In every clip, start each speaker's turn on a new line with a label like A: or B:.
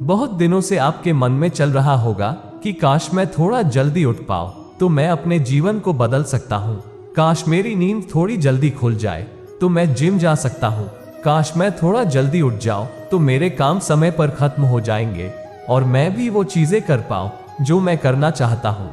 A: बहुत दिनों से आपके मन में चल रहा होगा कि काश मैं थोड़ा जल्दी उठ पाऊं तो मैं अपने जीवन को बदल सकता हूं। काश मेरी नींद थोड़ी जल्दी खुल जाए तो मैं जिम जा सकता हूं। काश मैं थोड़ा जल्दी उठ जाऊं तो मेरे काम समय पर खत्म हो जाएंगे और मैं भी वो चीजें कर पाऊं जो मैं करना चाहता हूं।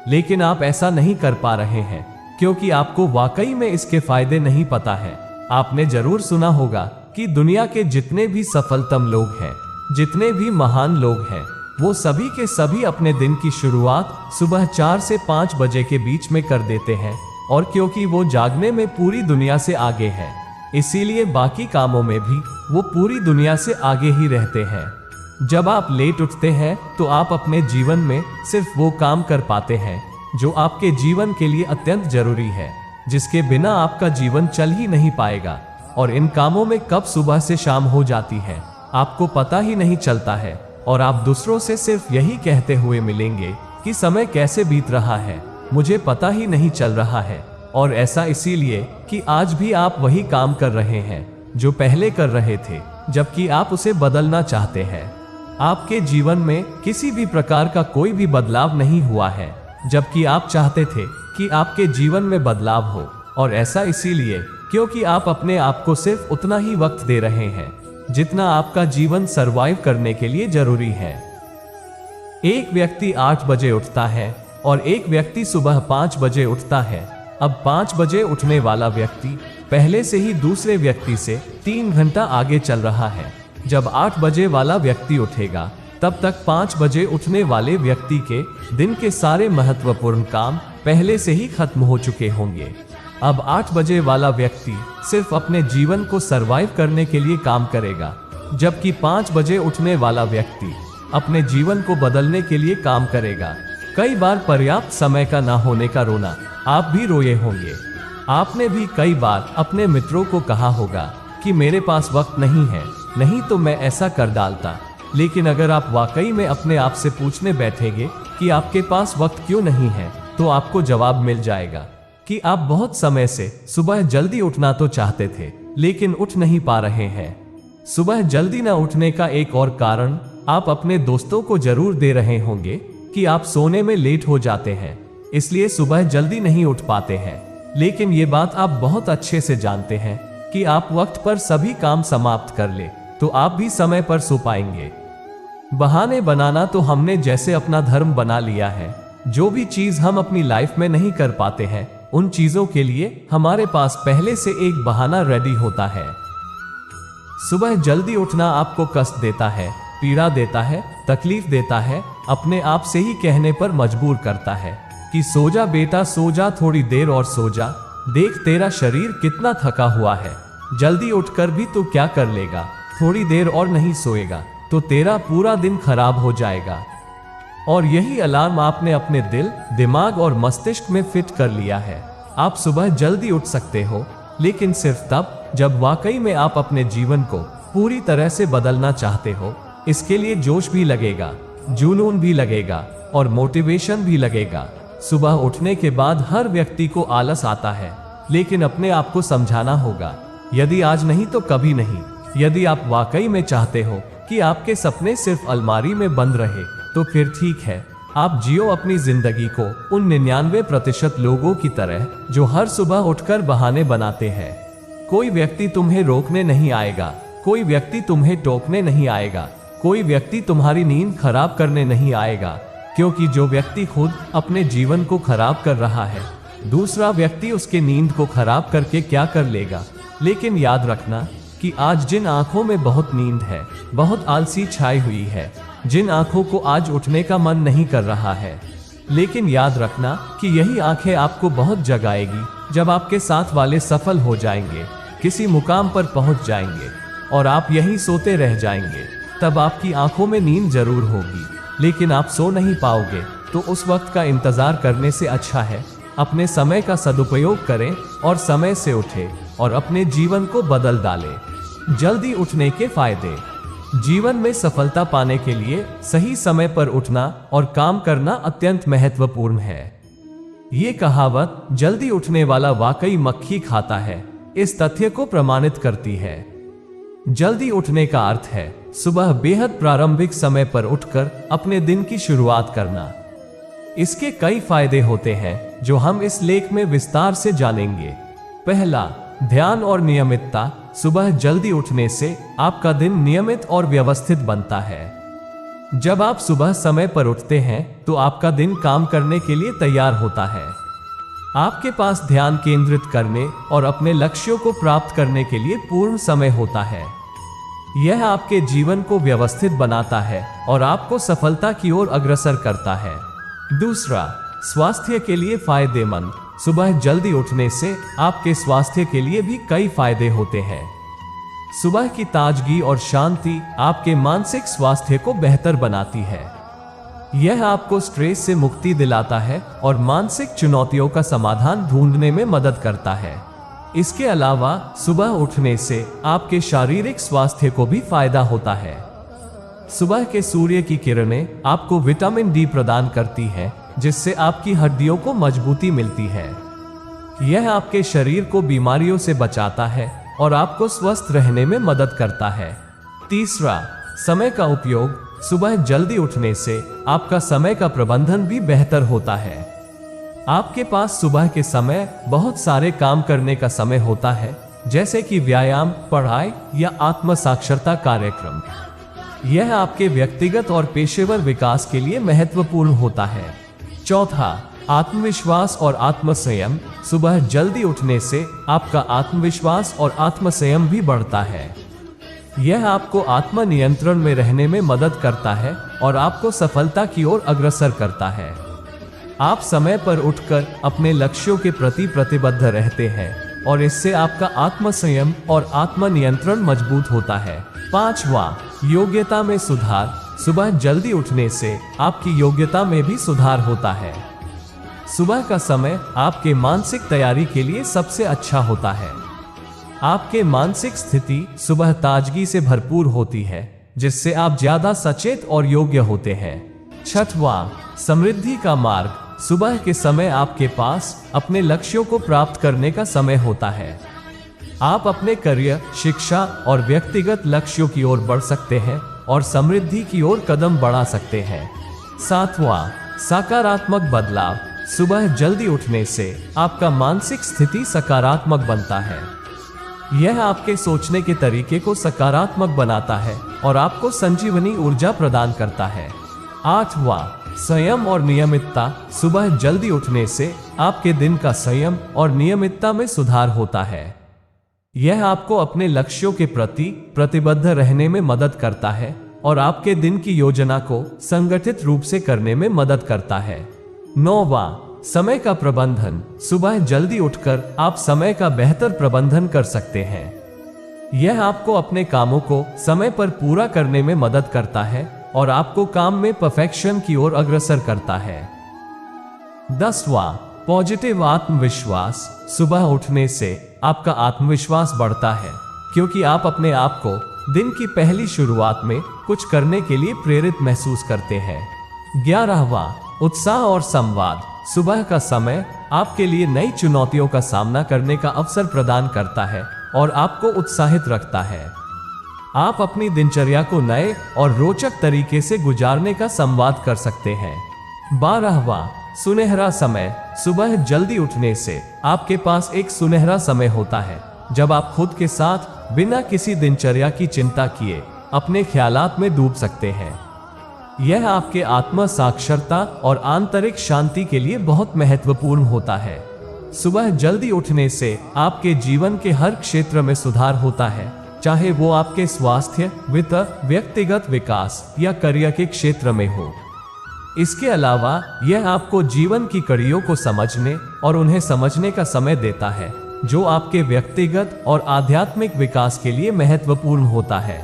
A: लेकिन आप ऐसा नहीं कर पा रहे हैं क्योंकि आपको वाकई में इसके फायदे नहीं पता है। आपने जरूर सुना होगा कि दुनिया के जितने भी सफलतम लोग हैं, जितने भी महान लोग हैं, वो सभी के सभी अपने दिन की शुरुआत सुबह 4 से 5 बजे के बीच में कर देते हैं। और क्योंकि वो जागने में पूरी दुनिया से आगे हैं, इसीलिए बाकी कामों में भी वो पूरी दुनिया से आगे ही रहते हैं। जब आप लेट उठते हैं तो आप अपने जीवन में सिर्फ वो काम कर पाते हैं जो आपके जीवन के लिए अत्यंत जरूरी है, जिसके बिना आपका जीवन चल ही नहीं पाएगा। और इन कामों में कब सुबह से शाम हो जाती है आपको पता ही नहीं चलता है और आप दूसरों से सिर्फ यही कहते हुए मिलेंगे कि समय कैसे बीत रहा है, मुझे पता ही नहीं चल रहा है। और ऐसा इसीलिए कि आज भी आप वही काम कर रहे हैं जो पहले कर रहे थे, जबकि आप उसे बदलना चाहते हैं। आपके जीवन में किसी भी प्रकार का कोई भी बदलाव नहीं हुआ है, जबकि आप चाहते थे कि आपके जीवन में बदलाव हो। और ऐसा इसीलिए क्योंकि आप अपने आप को सिर्फ उतना ही वक्त दे रहे हैं जितना आपका जीवन सरवाइव करने के लिए जरूरी है। एक व्यक्ति 8 बजे उठता है और एक व्यक्ति सुबह 5 बजे उठता है। अब 5 बजे उठने वाला व्यक्ति पहले से ही दूसरे व्यक्ति से 3 घंटा आगे चल रहा है। जब 8 बजे वाला व्यक्ति उठेगा तब तक 5 बजे उठने वाले व्यक्ति के दिन के सारे महत्वपूर्ण काम पहले से ही खत्म हो चुके होंगे। अब 8 बजे वाला व्यक्ति सिर्फ अपने जीवन को सरवाइव करने के लिए काम करेगा, जबकि 5 बजे उठने वाला व्यक्ति अपने जीवन को बदलने के लिए काम करेगा। कई बार पर्याप्त समय का ना होने का रोना आप भी रोए होंगे। आपने भी कई बार अपने मित्रों को कहा होगा कि मेरे पास वक्त नहीं है, नहीं तो मैं ऐसा कर डालता। लेकिन अगर आप वाकई में अपने आप से पूछने बैठेंगे कि आपके पास वक्त क्यों नहीं है, तो आपको जवाब मिल जाएगा कि आप बहुत समय से सुबह जल्दी उठना तो चाहते थे लेकिन उठ नहीं पा रहे हैं। सुबह जल्दी न उठने का एक और कारण आप अपने दोस्तों को जरूर दे रहे होंगे कि आप सोने में लेट हो जाते हैं, इसलिए सुबह जल्दी नहीं उठ पाते हैं। लेकिन ये बात आप बहुत अच्छे से जानते हैं कि आप वक्त पर सभी काम समाप्त कर ले तो आप भी समय पर सो पाएंगे। बहाने बनाना तो हमने जैसे अपना धर्म बना लिया है। जो भी चीज हम अपनी लाइफ में नहीं कर पाते हैं, उन चीजों के लिए हमारे पास पहले से एक बहाना रेडी होता है। सुबह जल्दी उठना आपको कष्ट देता है, पीड़ा देता है, तकलीफ देता है, अपने आप से ही कहने पर मजबूर करता है कि सो जा बेटा सो जा, थोड़ी देर और सो जा, देख तेरा शरीर कितना थका हुआ है। जल्दी उठकर भी तू क्या कर लेगा, थोड़ी देर और नहीं सोएगा तो तेरा पूरा दिन खराब हो जाएगा। और यही अलार्म आपने अपने दिल, दिमाग और मस्तिष्क में फिट कर लिया है। आप सुबह जल्दी उठ सकते हो, लेकिन सिर्फ तब जब वाकई में आप अपने जीवन को पूरी तरह से बदलना चाहते हो। इसके लिए जोश भी लगेगा, जुनून भी लगेगा और मोटिवेशन भी लगेगा। सुबह उठने के बाद हर व्यक्ति को आलस आता है, लेकिन अपने आप को समझाना होगा, यदि आज नहीं तो कभी नहीं। यदि आप वाकई में चाहते हो कि आपके सपने सिर्फ अलमारी में बंद रहे तो फिर ठीक है, आप जियो अपनी जिंदगी को उन 99% लोगों की तरह जो हर सुबह उठकर बहाने बनाते हैं। कोई व्यक्ति तुम्हें रोकने नहीं आएगा, कोई व्यक्ति तुम्हें टोकने नहीं आएगा, कोई व्यक्ति तुम्हारी नींद खराब करने नहीं आएगा, क्योंकि जो व्यक्ति खुद अपने जीवन को खराब कर रहा है, दूसरा व्यक्ति उसके नींद को खराब करके क्या कर लेगा। लेकिन याद रखना कि आज जिन आंखों में बहुत नींद है, बहुत आलसी छाई हुई है, जिन आंखों को आज उठने का मन नहीं कर रहा है, लेकिन याद रखना कि यही आंखें आपको बहुत जगाएगी जब आपके साथ वाले सफल हो जाएंगे, किसी मुकाम पर पहुंच जाएंगे और आप यहीं सोते रह जाएंगे। तब आपकी आंखों में नींद जरूर होगी, लेकिन आप सो नहीं पाओगे। तो उस वक्त का इंतजार करने से अच्छा है अपने समय का सदुपयोग करें और समय से उठे और अपने जीवन को बदल डालें। जल्दी उठने के फायदे। जीवन में सफलता पाने के लिए सही समय पर उठना और काम करना अत्यंत महत्वपूर्ण है। ये कहावत जल्दी उठने वाला वाकई मक्खी खाता है, इस तथ्य को प्रमाणित करती है। जल्दी उठने का अर्थ है सुबह बेहद प्रारंभिक समय पर उठकर अपने दिन की शुरुआत करना। इसके कई फायदे होते हैं जो हम इस लेख में विस्तार से जानेंगे। पहला, ध्यान और नियमितता। सुबह जल्दी उठने से आपका दिन नियमित और व्यवस्थित बनता है। जब आप सुबह समय पर उठते हैं तो आपका दिन काम करने के लिए तैयार होता है। आपके पास ध्यान केंद्रित करने और अपने लक्ष्यों को प्राप्त करने के लिए पूर्ण समय होता है। यह आपके जीवन को व्यवस्थित बनाता है और आपको सफलता की ओर अग्रसर करता है। दूसरा, स्वास्थ्य के लिए फायदेमंद। सुबह जल्दी उठने से आपके स्वास्थ्य के लिए भी कई फायदे होते हैं। सुबह की ताजगी और शांति आपके मानसिक स्वास्थ्य को बेहतर बनाती है। यह आपको स्ट्रेस से मुक्ति दिलाता है और मानसिक चुनौतियों का समाधान ढूंढने में मदद करता है। इसके अलावा सुबह उठने से आपके शारीरिक स्वास्थ्य को भी फायदा होता है। सुबह के सूर्य की किरणें आपको विटामिन डी प्रदान करती हैं, जिससे आपकी हड्डियों को मजबूती मिलती है। यह आपके शरीर को बीमारियों से बचाता है और आपको स्वस्थ रहने में मदद करता है। तीसरा, समय का उपयोग। सुबह जल्दी उठने से आपका समय का प्रबंधन भी बेहतर होता है। आपके पास सुबह के समय बहुत सारे काम करने का समय होता है, जैसे कि व्यायाम, पढ़ाई या आत्म साक्षरता कार्यक्रम। यह आपके व्यक्तिगत और पेशेवर विकास के लिए महत्वपूर्ण होता है। चौथा, आत्मविश्वास और आत्मसंयम। सुबह जल्दी उठने से आपका आत्मविश्वास और आत्मसंयम भी बढ़ता है। यह आपको आत्मनियंत्रण में रहने में मदद करता है और आपको सफलता की ओर अग्रसर करता है। आप समय पर उठकर अपने लक्ष्यों के प्रति प्रतिबद्ध रहते हैं और इससे आपका आत्मसंयम और आत्मनियंत्रण मजबूत होता है। पांचवा, योग्यता में सुधार। सुबह जल्दी उठने से आपकी योग्यता में भी सुधार होता है। सुबह का समय आपके मानसिक तैयारी के लिए सबसे अच्छा होता है। आपके मानसिक स्थिति सुबह ताजगी से भरपूर होती है, जिससे आप ज्यादा सचेत और योग्य होते हैं। छठवां, समृद्धि का मार्ग। सुबह के समय आपके पास अपने लक्ष्यों को प्राप्त करने का समय होता है। आप अपने करियर, शिक्षा और व्यक्तिगत लक्ष्यों की ओर बढ़ सकते हैं और समृद्धि की ओर कदम बढ़ा सकते हैं। सातवां, सकारात्मक बदलाव। सुबह जल्दी उठने से आपका मानसिक स्थिति सकारात्मक बनता है। यह आपके सोचने के तरीके को सकारात्मक बनाता है और आपको संजीवनी ऊर्जा प्रदान करता है। आठवां, संयम और नियमितता। सुबह जल्दी उठने से आपके दिन का संयम और नियमितता में सुधार होता है। यह आपको अपने लक्ष्यों के प्रति प्रतिबद्ध रहने में मदद करता है और आपके दिन की योजना को संगठित रूप से करने में मदद करता है। नौवां, समय का प्रबंधन। सुबह जल्दी उठकर आप समय का बेहतर प्रबंधन कर सकते हैं। यह आपको अपने कामों को समय पर पूरा करने में मदद करता है और आपको काम में परफेक्शन की ओर अग्रसर करता है। 10वां, पॉजिटिव आत्मविश्वास। सुबह उठने से आपका आत्मविश्वास बढ़ता है, क्योंकि आप अपने आप को दिन की पहली शुरुआत में कुछ करने के लिए प्रेरित महसूस करते हैं। 11वां, उत्साह और संवाद। सुबह का समय आपके लिए नई चुनौतियों का सामना करने का अवसर प्रदान करता है और आपको उत्साहित रखता है। आप अपनी दिनचर्या को नए और रोचक तरीके से गुजारने का संवाद कर सकते हैं। 12वां, सुनहरा समय। सुबह जल्दी उठने से आपके पास एक सुनहरा समय होता है, जब आप खुद के साथ बिना किसी दिनचर्या की चिंता किए अपने ख्यालात में डूब सकते हैं। यह आपके आत्म साक्षरता और आंतरिक शांति के लिए बहुत महत्वपूर्ण होता है। सुबह जल्दी उठने से आपके जीवन के हर क्षेत्र में सुधार होता है, चाहे वो आपके स्वास्थ्य, वित्त, व्यक्तिगत विकास या करियर के क्षेत्र में हो। इसके अलावा यह आपको जीवन की कड़ियों को समझने और उन्हें समझने का समय देता है, जो आपके व्यक्तिगत और आध्यात्मिक विकास के लिए महत्वपूर्ण होता है।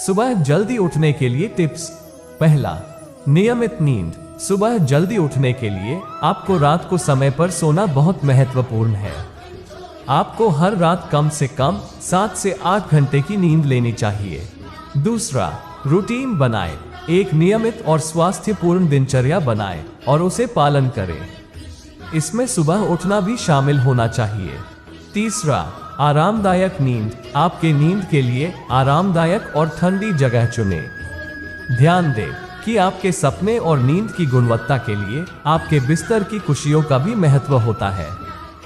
A: सुबह जल्दी उठने के लिए टिप्स। पहला, नियमित नींद। सुबह जल्दी उठने के लिए आपको रात को समय पर सोना बहुत महत्वपूर्ण है। आपको हर रात कम से कम 7 से 8 घंटे की नींद लेनी चाहिए। दूसरा, रूटीन बनाएं। एक नियमित और स्वास्थ्यपूर्ण दिनचर्या बनाएं और उसे पालन करें। इसमें सुबह उठना भी शामिल होना चाहिए। तीसरा, आरामदायक नींद। आपके नींद के लिए आरामदायक और ठंडी जगह चुनें। ध्यान दें कि आपके सपने और नींद की गुणवत्ता के लिए आपके बिस्तर की कुर्सियों का भी महत्व होता है।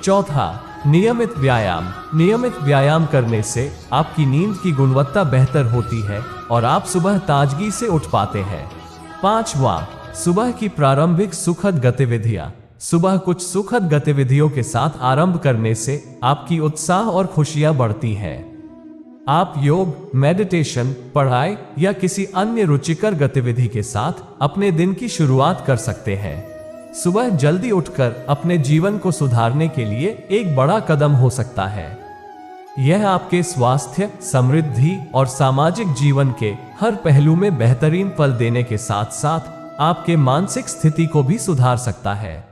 A: चौथा, नियमित व्यायाम। नियमित व्यायाम करने से आपकी नींद की गुणवत्ता बेहतर होती है और आप सुबह ताजगी से उठ पाते हैं। पांचवा, सुबह की प्रारंभिक सुखद गतिविधियां। सुबह कुछ सुखद गतिविधियों के साथ आरंभ करने से आपकी उत्साह और खुशियां बढ़ती हैं। आप योग, मेडिटेशन, पढ़ाई या किसी अन्य रुचिकर गतिविधि के साथ अपने दिन की शुरुआत कर सकते हैं। सुबह जल्दी उठकर अपने जीवन को सुधारने के लिए एक बड़ा कदम हो सकता है। यह आपके स्वास्थ्य, समृद्धि और सामाजिक जीवन के हर पहलू में बेहतरीन फल देने के साथ साथ आपके मानसिक स्थिति को भी सुधार सकता है।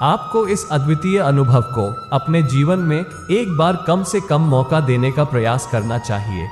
A: आपको इस अद्वितीय अनुभव को अपने जीवन में एक बार कम से कम मौका देने का प्रयास करना चाहिए।